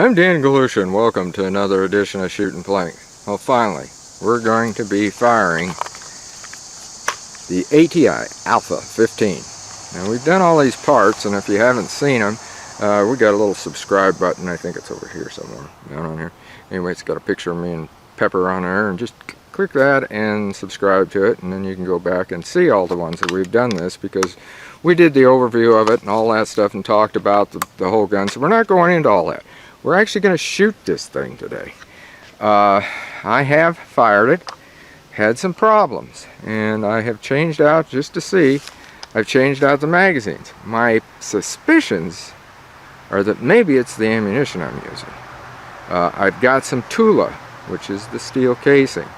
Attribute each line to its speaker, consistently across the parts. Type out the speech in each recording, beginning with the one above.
Speaker 1: I'm Dan Galusha and welcome to another edition of Shootin' Plink. Well, finally, we're going to be firing the ATI Alpha15. Now, we've done all these parts, and if you haven't seen them, we got a little subscribe button. I think it's over here somewhere, down on here. Anyway, it's got a picture of me and Pepper on there, and just click that and subscribe to it, and then you can go back and see all the ones that we've done this, because we did the overview of it and all that stuff and talked about the whole gun, so we're not going into all that. We're actually going to shoot this thing today. I have fired it, had some problems, and I have changed out, just to see, I've changed out the magazines. My suspicions are that maybe it's the ammunition I'm using. I've got some Tula, which is the steel casing,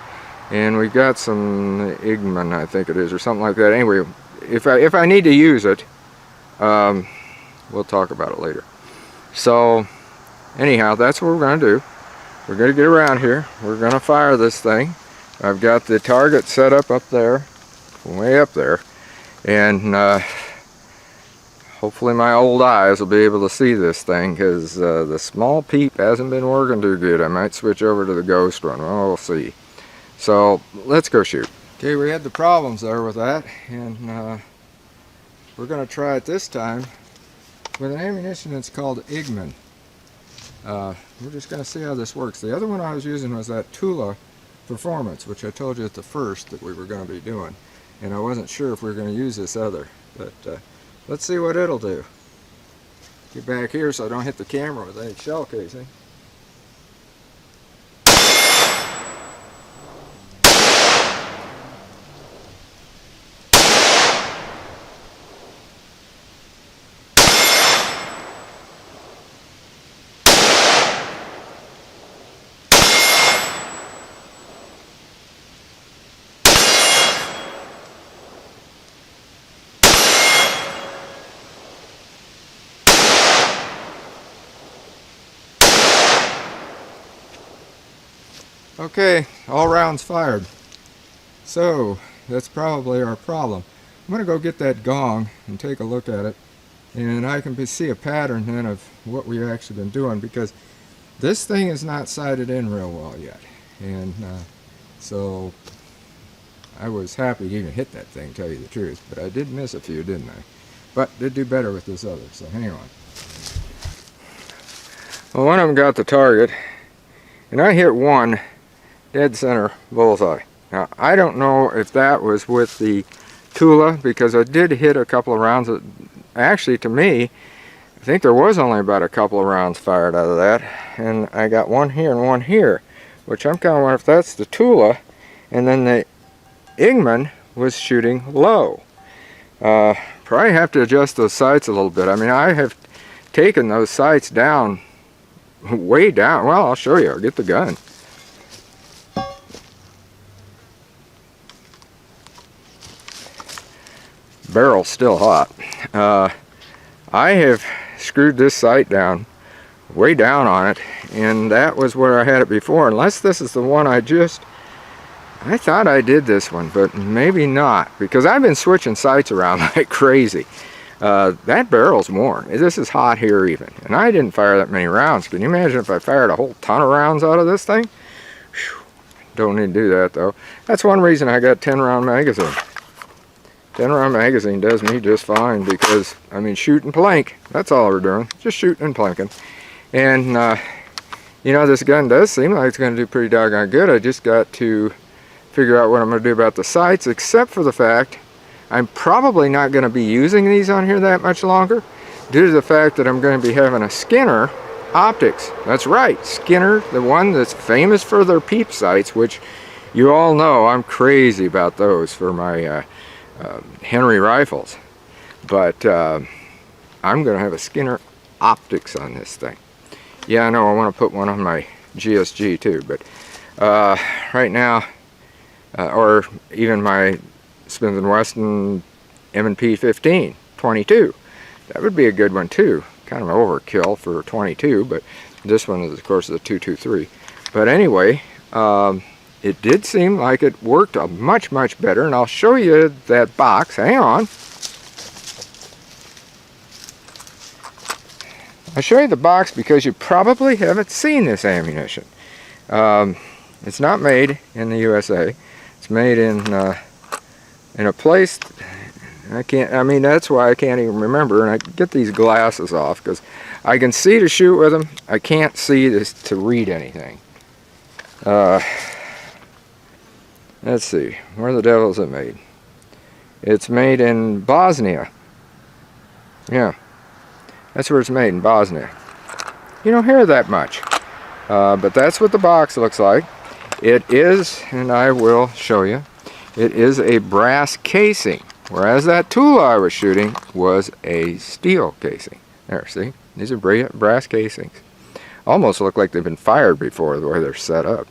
Speaker 1: and we've got some Igman, I think it is, or something like that. Anyway, if I need to use it, we'll talk about it later. So anyhow, that's what we're going to do. We're going to get around here. We're going to fire this thing. I've got the target set up there, way up there, and hopefully my old eyes will be able to see this thing, because the small peep hasn't been working too good. I might switch over to the ghost one. Well, we'll see. So let's go shoot. Okay, we had the problems there with that, and we're going to try it this time with an ammunition that's called Igman. We're just going to see how this works. The other one I was using was that Tula Performance, which I told you at the first that we were going to be doing, and I wasn't sure if we were going to use this other, but let's see what it'll do. Get back here so I don't hit the camera with any shell casing. Okay, all rounds fired. So that's probably our problem. I'm going to go get that gong and take a look at it, and I can see a pattern then of what we've actually been doing, because this thing is not sighted in real well yet, and so I was happy to even hit that thing, tell you the truth, but I did miss a few, didn't I? But did do better with this other, so hang on. Well, one of them got the target, and I hit one dead center bullseye. Now, I don't know if that was with the Tula, because I did hit a couple of rounds. Actually, to me, I think there was only about a couple of rounds fired out of that, and I got one here and one here, which I'm kind of wondering if that's the Tula, and then the Igman was shooting low. Probably have to adjust those sights a little bit. I mean, I have taken those sights down, way down. Well, I'll show you. I'll get the gun. Barrel's still hot. I have screwed this sight down, way down on it, and that was where I had it before, unless this is the one I thought I did this one, but maybe not, because I've been switching sights around like crazy. That barrel's worn. This is hot here even, and I didn't fire that many rounds. Can you imagine if I fired a whole ton of rounds out of this thing? Whew. Don't need to do that though. That's one reason I got 10-round magazine. 10-round magazine does me just fine, because, I mean, shooting Plink, that's all we're doing, just shooting and plinking. And, you know, this gun does seem like it's going to do pretty doggone good. I just got to figure out what I'm going to do about the sights, except for the fact I'm probably not going to be using these on here that much longer, due to the fact that I'm going to be having a Skinner optics. That's right, Skinner, the one that's famous for their peep sights, which you all know I'm crazy about those for my Henry rifles, but I'm going to have a Skinner optics on this thing. Yeah, I know I want to put one on my GSG too, but right now, or even my Smith & Wesson M&P 15 22, that would be a good one too. Kind of an overkill for 22, but this one is of course the 223. But anyway, it did seem like it worked much better, and I'll show you that box. Hang on. I'll show you the box because you probably haven't seen this ammunition. It's not made in the USA. It's made in a place, I mean, that's why I can't even remember, and I get these glasses off because I can see to shoot with them. I can't see this to read anything. Let's see, where the devil is it made? It's made in Bosnia. Yeah, that's where it's made, in Bosnia. You don't hear that much, but that's what the box looks like. It is, and I will show you, it is a brass casing, whereas that Tula I was shooting was a steel casing. There, see? These are brass casings. Almost look like they've been fired before, the way they're set up.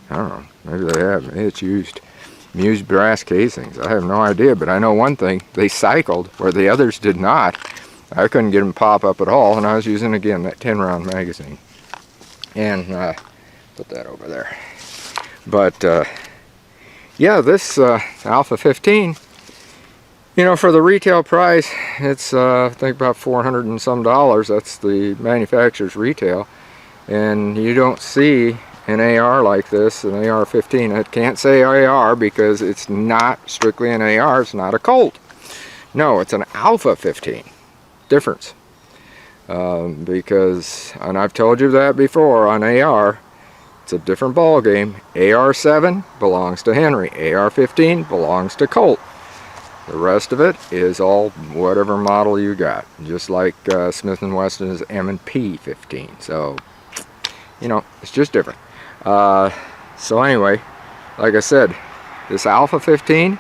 Speaker 1: I don't know, maybe they have. Maybe it's used brass casings. I have no idea, but I know one thing. They cycled where the others did not. I couldn't get them to pop up at all, and I was using, again, that 10-round magazine. And put that over there. But yeah, this Alpha15, you know, for the retail price, it's I think about $400 and some. That's the manufacturer's retail, and you don't see an AR like this, an AR-15. It can't say AR because it's not strictly an AR. It's not a Colt. No, it's an Alpha-15. Difference. Because, and I've told you that before, on AR, it's a different ball game. AR-7 belongs to Henry. AR-15 belongs to Colt. The rest of it is all whatever model you got. Just like Smith & Wesson's M&P 15. So, you know, it's just different. So anyway, like I said, this Alpha-15,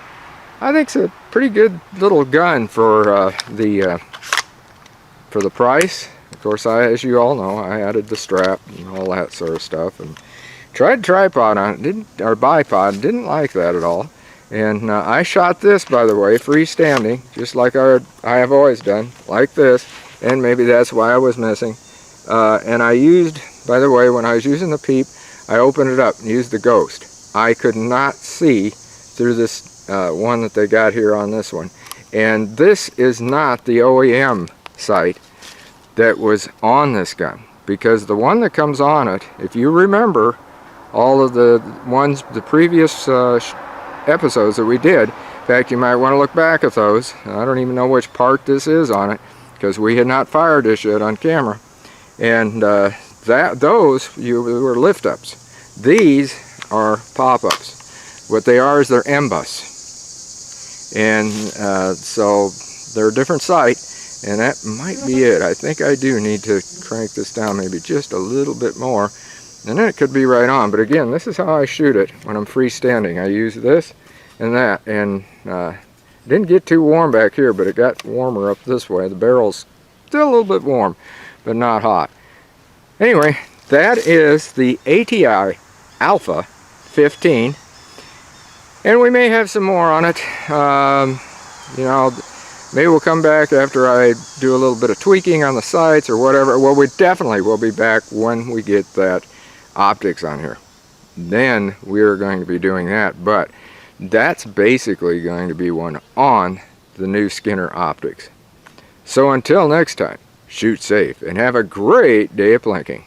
Speaker 1: I think it's a pretty good little gun for the price. Of course, as you all know, I added the strap and all that sort of stuff, and tried tripod on it, or bipod, didn't like that at all. And I shot this, by the way, freestanding, just like I have always done, like this, and maybe that's why I was missing. And I used, by the way, when I was using the peep, I opened it up and used the ghost. I could not see through this one that they got here on this one. And this is not the OEM sight that was on this gun, because the one that comes on it, if you remember all of the ones, the previous episodes that we did, in fact, you might want to look back at those. I don't even know which part this is on it, because we had not fired this yet on camera. And those were lift-ups. These are pop-ups. What they are is they're M-bus. And so they're a different sight, and that might be it. I think I do need to crank this down maybe just a little bit more, and then it could be right on. But again, this is how I shoot it when I'm freestanding. I use this and that, and didn't get too warm back here, but it got warmer up this way. The barrel's still a little bit warm, but not hot. Anyway, that is the ATI Alpha15, and we may have some more on it. You know, maybe we'll come back after I do a little bit of tweaking on the sights or whatever. Well, we definitely will be back when we get that optics on here. Then we're going to be doing that, but that's basically going to be one on the new Skinner optics. So until next time, shoot safe and have a great day of plinking.